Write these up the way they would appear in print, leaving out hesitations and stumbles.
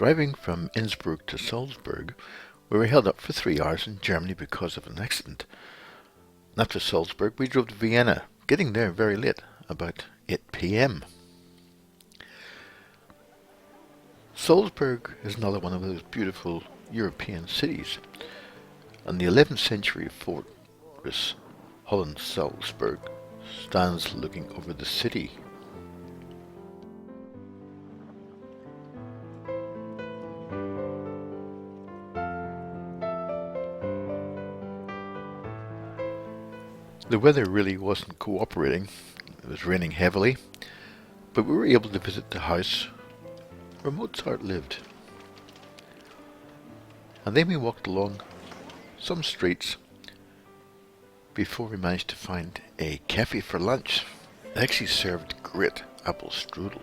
Driving from Innsbruck to Salzburg, we were held up for 3 hours in Germany because of an accident. After Salzburg, we drove to Vienna, getting there very late, about 8 p.m. Salzburg is another one of those beautiful European cities, and the 11th century fortress Holland's Salzburg stands looking over the city. The weather really wasn't cooperating. It was raining heavily, but we were able to visit the house where Mozart lived. And then we walked along some streets before we managed to find a cafe for lunch. It actually served great apple strudel.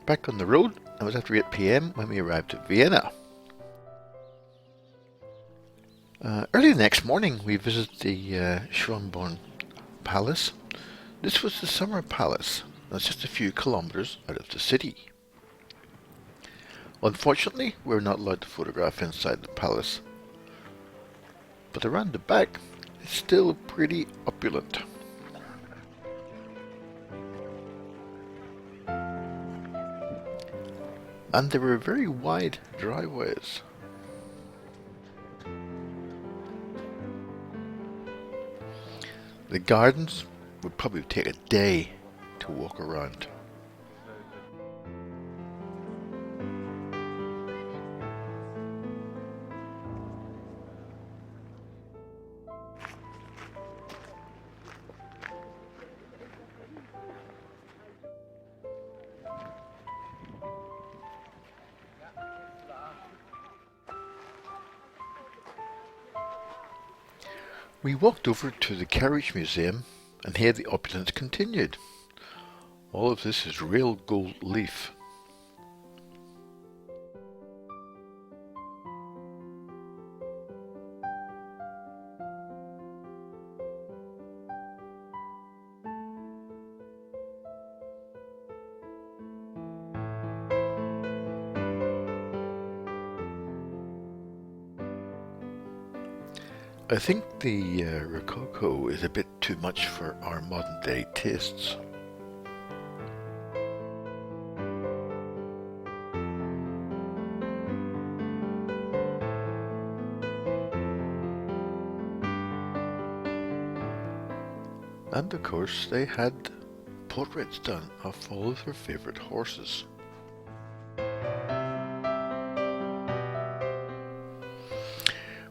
Back on the road, it was after 8 p.m. when we arrived at Vienna. Early the next morning, we visited the Schönborn Palace. This was the summer palace. That's just a few kilometers out of the city. Unfortunately, we were not allowed to photograph inside the palace, but around the back, it's still pretty opulent. And there were very wide driveways. The gardens would probably take a day to walk around. We walked over to the Carriage Museum, and here the opulence continued. All of this is real gold leaf. I think the Rococo is a bit too much for our modern day tastes. And of course they had portraits done of all of their favourite horses.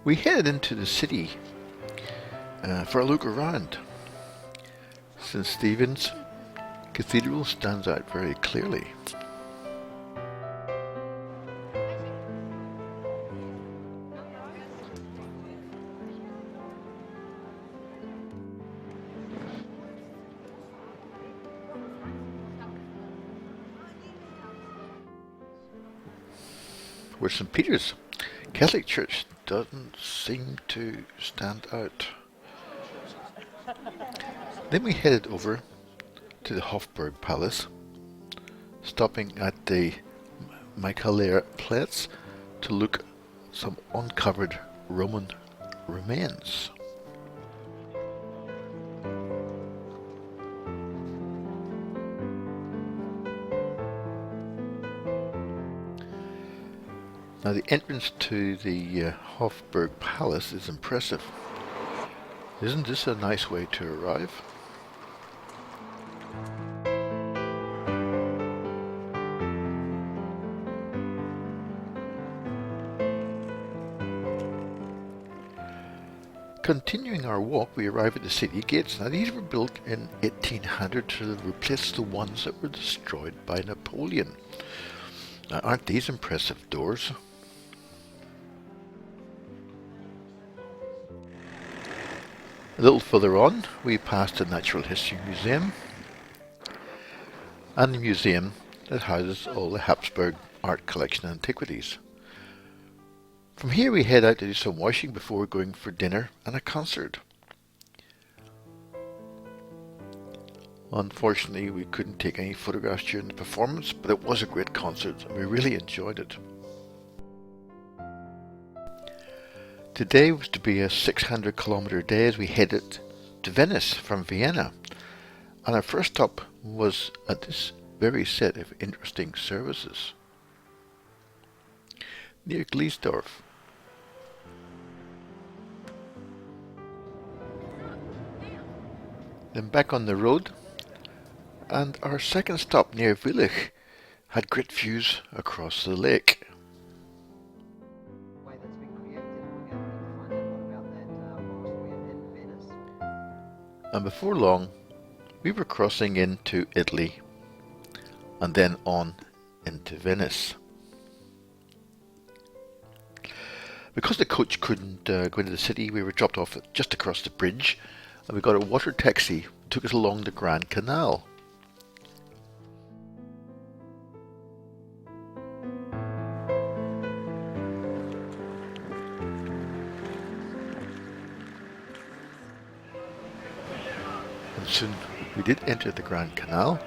We headed into the city for a look around. St. Stephen's Cathedral stands out very clearly. Where St. Peter's Catholic Church doesn't seem to stand out. Then we headed over to the Hofburg Palace, stopping at the Michaeler Platz to look at some uncovered Roman remains. Now the entrance to the Hofburg Palace is impressive. Isn't this a nice way to arrive? Continuing our walk, we arrive at the city gates. Now these were built in 1800 to replace the ones that were destroyed by Napoleon. Now aren't these impressive doors? A little further on, we passed the Natural History Museum and the museum that houses all the Habsburg art collection and antiquities. From here we head out to do some washing before going for dinner and a concert. Unfortunately, we couldn't take any photographs during the performance, but it was a great concert and we really enjoyed it. Today was to be a 600-kilometer day as we headed to Venice from Vienna, and our first stop was at this very set of interesting services near Gleesdorf. Then back on the road, and our second stop near Villach had great views across the lake. And before long, we were crossing into Italy and then on into Venice. Because the coach couldn't go into the city, we were dropped off just across the bridge, and we got a water taxi that took us along the Grand Canal. And soon we did enter the Grand Canal.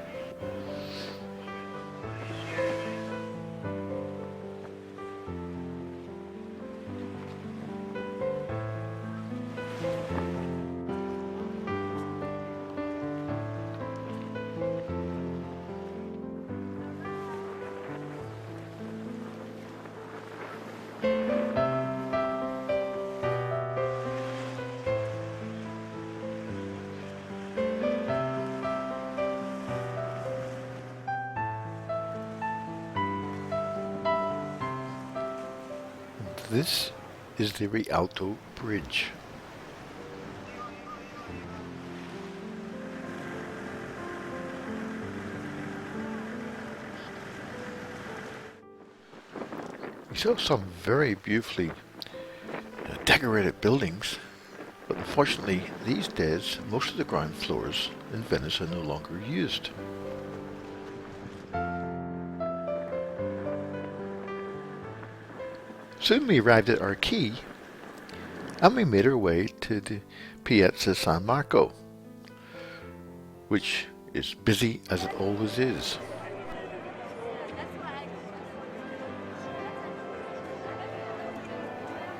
This is the Rialto Bridge. We saw some very beautifully decorated buildings, but unfortunately these days most of the ground floors in Venice are no longer used. Soon we arrived at our quay and we made our way to the Piazza San Marco, which is busy as it always is.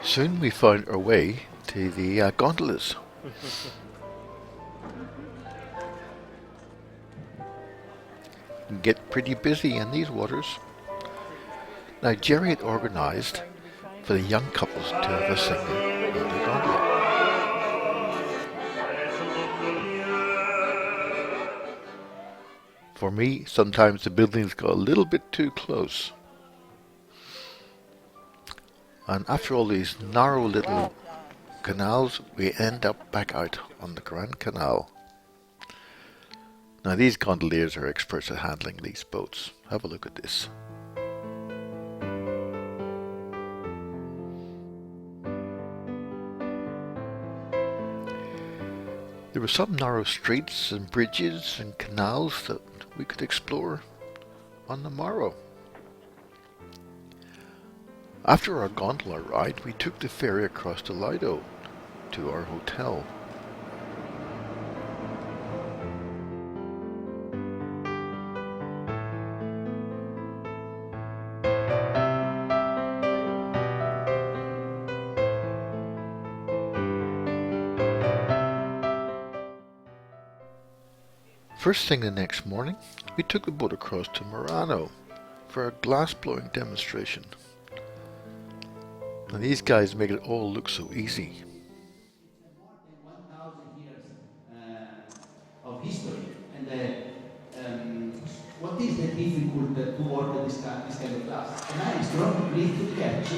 Soon we found our way to the gondolas. It can get pretty busy in these waters. Now Jerry had organised for the young couples to have a singer on the gondola. For me, sometimes the buildings got a little bit too close. And after all these narrow little canals, we end up back out on the Grand Canal. Now these gondoliers are experts at handling these boats. Have a look at this. There were some narrow streets and bridges and canals that we could explore on the morrow. After our gondola ride, we took the ferry across the Lido to our hotel. First thing the next morning, we took the boat across to Murano for a glass-blowing demonstration. And these guys make it all look so easy. More than 1,000 years of history. And what is the difficult to work this kind of glass? The maestro needs to catch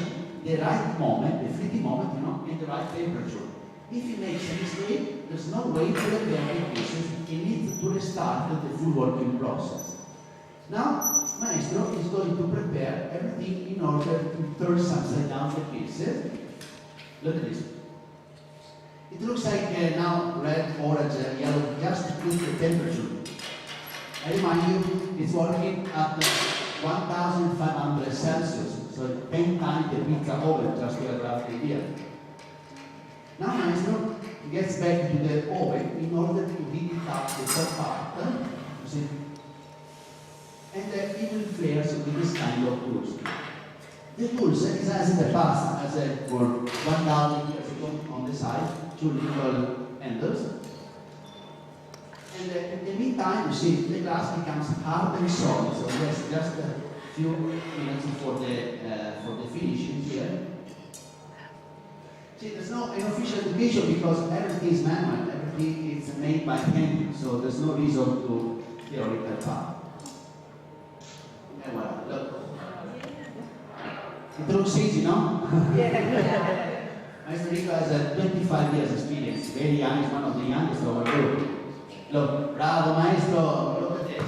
the right moment, the fleeting moment, in the right temperature. If he makes a mistake, there's no way to repair the pieces. He needs to restart the full working process. Now, Maestro is going to prepare everything in order to turn upside down the pieces. Look at this. It looks like now red, orange, and yellow, just with the temperature. I remind you, it's working at 1,500 Celsius, so 10 times the pizza oven, just to have an idea. Now, Maestro gets back to the oven in order to heat it up the top part. You see? And it will flare with this kind of tools. The tools is as in the past, as for 1,000 years ago on the side, two little handles. And in the meantime, you see, the glass becomes hard and solid. So yes, just a few minutes for the finishing here. See, there's no official education because everything is manual, everything is made by hand, so there's no reason to theoretical part. And well, look. It looks easy, no? Yeah. Maestro Rico has 25 years experience, very young, he's one of the youngest of our group. Look, bravo maestro, look at this.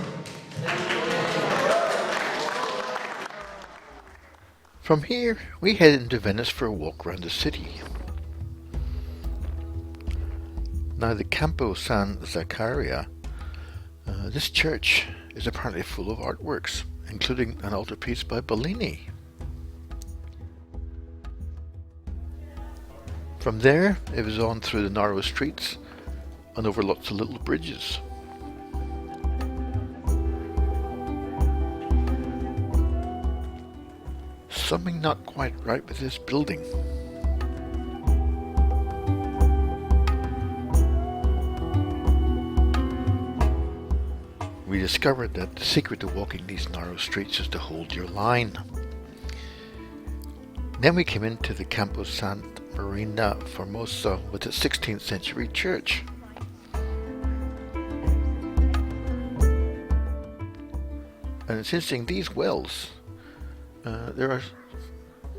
From here, we head into Venice for a walk around the city. Now the Campo San Zaccaria, this church is apparently full of artworks, including an altarpiece by Bellini. From there, it was on through the narrow streets and over lots of little bridges. Something not quite right with this building. We discovered that the secret to walking these narrow streets is to hold your line. Then we came into the Campo Santa Marina Formosa with its 16th century church. And it's interesting, these wells, there are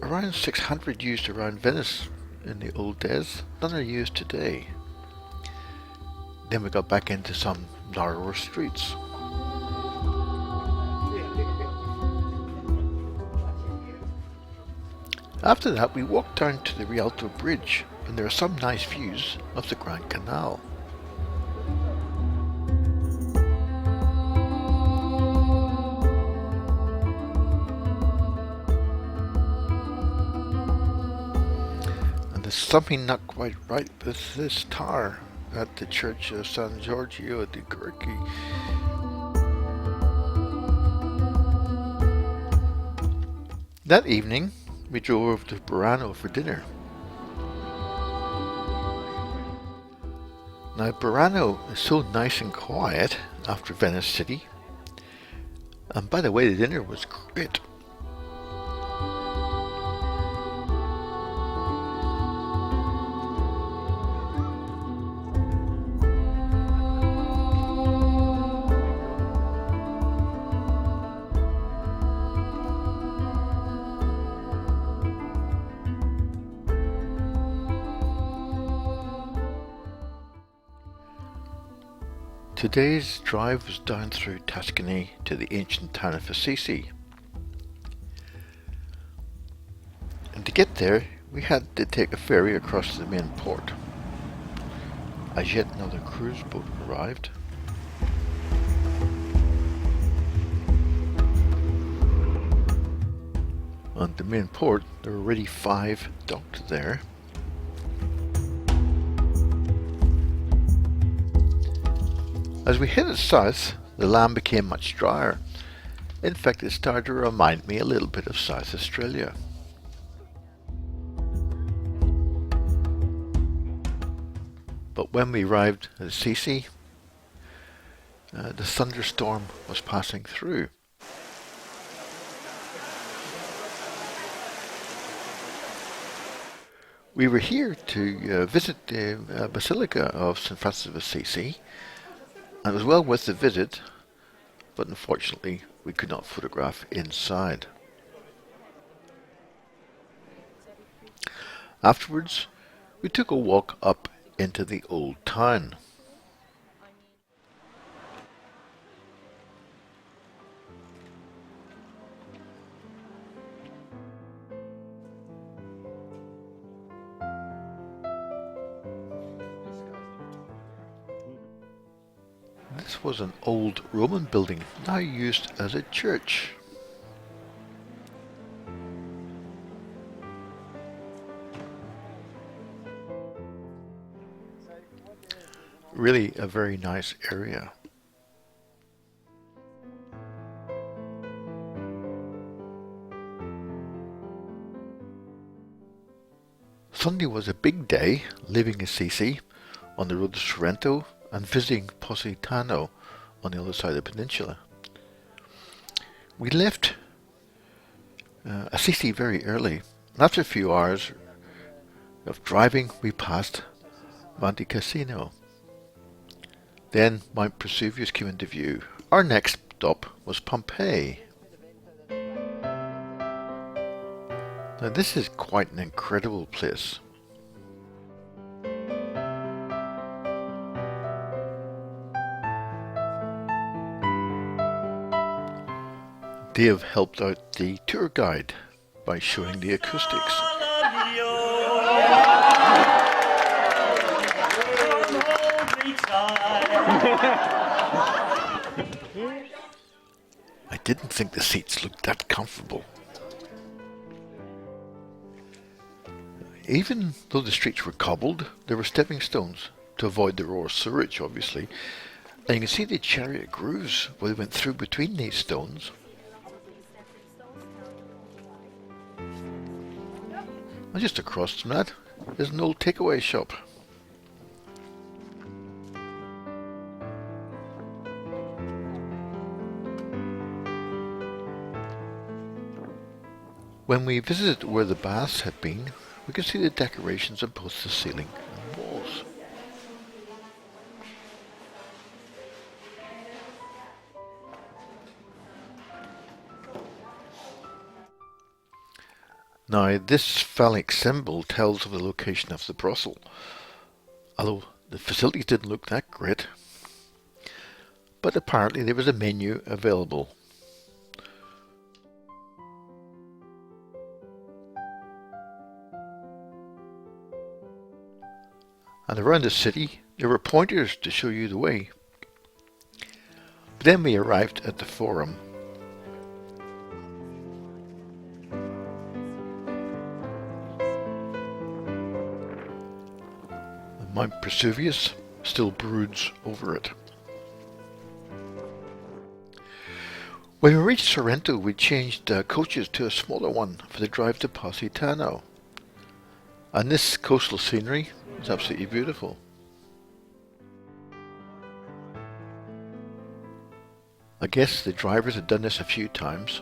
around 600 used around Venice in the old days. None are used today. Then we got back into some narrower streets. After that, we walked down to the Rialto Bridge, and there are some nice views of the Grand Canal. And there's something not quite right with this tower at the Church of San Giorgio di Gorki. That evening, we drove over to Burano for dinner. Now Burano is so nice and quiet after Venice City. And by the way, the dinner was great. Today's drive was down through Tuscany to the ancient town of Assisi. And to get there, we had to take a ferry across the main port. As yet another cruise boat arrived. On the main port, there were already 5 docked there. As we headed south, the land became much drier. In fact, it started to remind me a little bit of South Australia. But when we arrived at Assisi, the thunderstorm was passing through. We were here to visit the Basilica of St. Francis of Assisi. And it was well worth the visit, but unfortunately we could not photograph inside. Afterwards, we took a walk up into the old town. This was an old Roman building, now used as a church. Really a very nice area. Sunday was a big day, leaving Assisi on the road to Sorrento and visiting Positano on the other side of the peninsula. We left Assisi very early. After a few hours of driving, we passed Monte Cassino. Then Mount Vesuvius came into view. Our next stop was Pompeii. Now this is quite an incredible place. They have helped out the tour guide by showing the acoustics. I didn't think the seats looked that comfortable. Even though the streets were cobbled, there were stepping stones to avoid the raw sewage, obviously. And you can see the chariot grooves where they went through between these stones. And just across from that is an old takeaway shop. When we visited where the baths had been, we could see the decorations on both the ceiling and walls. Now, this phallic symbol tells of the location of the brothel, although the facilities didn't look that great. But apparently there was a menu available. And around the city, there were pointers to show you the way. But then we arrived at the Forum. Mount Vesuvius still broods over it. When we reached Sorrento, we changed coaches to a smaller one for the drive to Positano. And this coastal scenery is absolutely beautiful. I guess the drivers had done this a few times.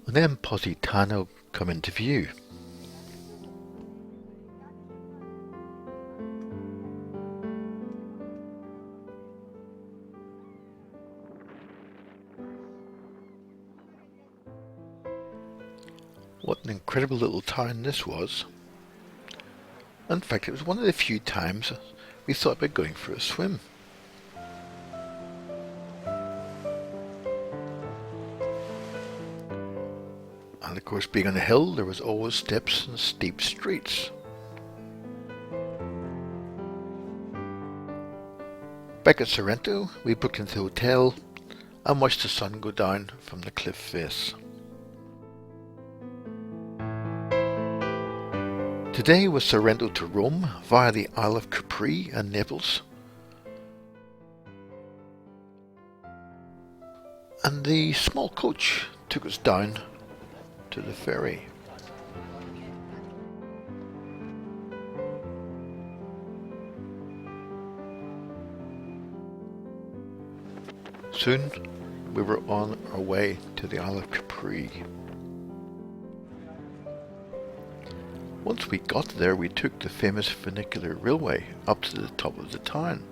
And then Positano come into view. What an incredible little town this was. In fact, it was one of the few times we thought about going for a swim. And of course, being on a hill, there was always steps and steep streets. Back at Sorrento, we booked into the hotel and watched the sun go down from the cliff face. Today was Sorrento to Rome via the Isle of Capri and Naples. And the small coach took us down to the ferry. Soon we were on our way to the Isle of Capri. Once we got there, we took the famous funicular railway up to the top of the town,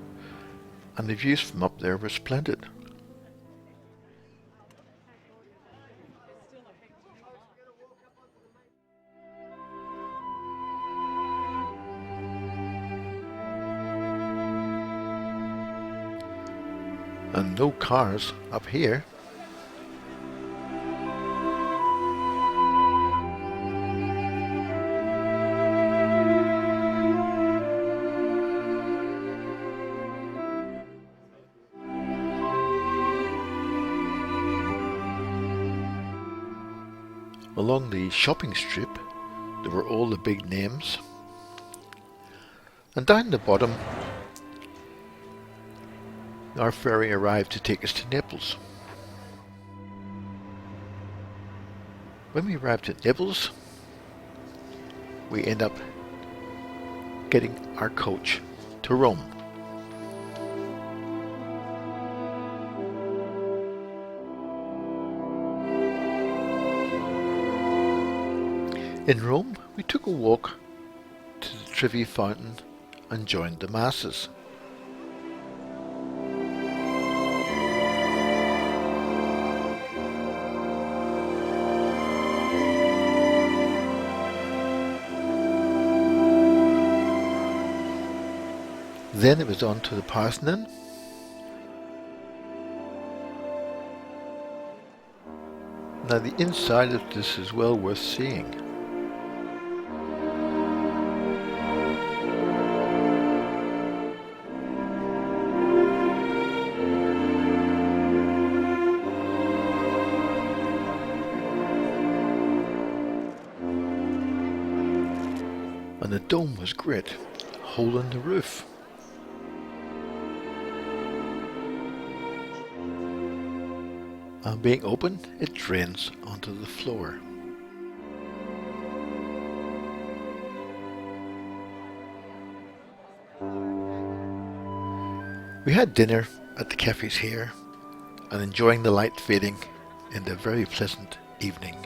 and the views from up there were splendid. And no cars up here. Along the shopping strip, there were all the big names. And down the bottom, our ferry arrived to take us to Naples. When we arrived at Naples, we end up getting our coach to Rome. In Rome, we took a walk to the Trevi Fountain and joined the masses. Then it was on to the Parthenon. Now the inside of this is well worth seeing. And the dome was great, hole in the roof. And being open, it drains onto the floor. We had dinner at the cafes here and enjoying the light fading in the very pleasant evening.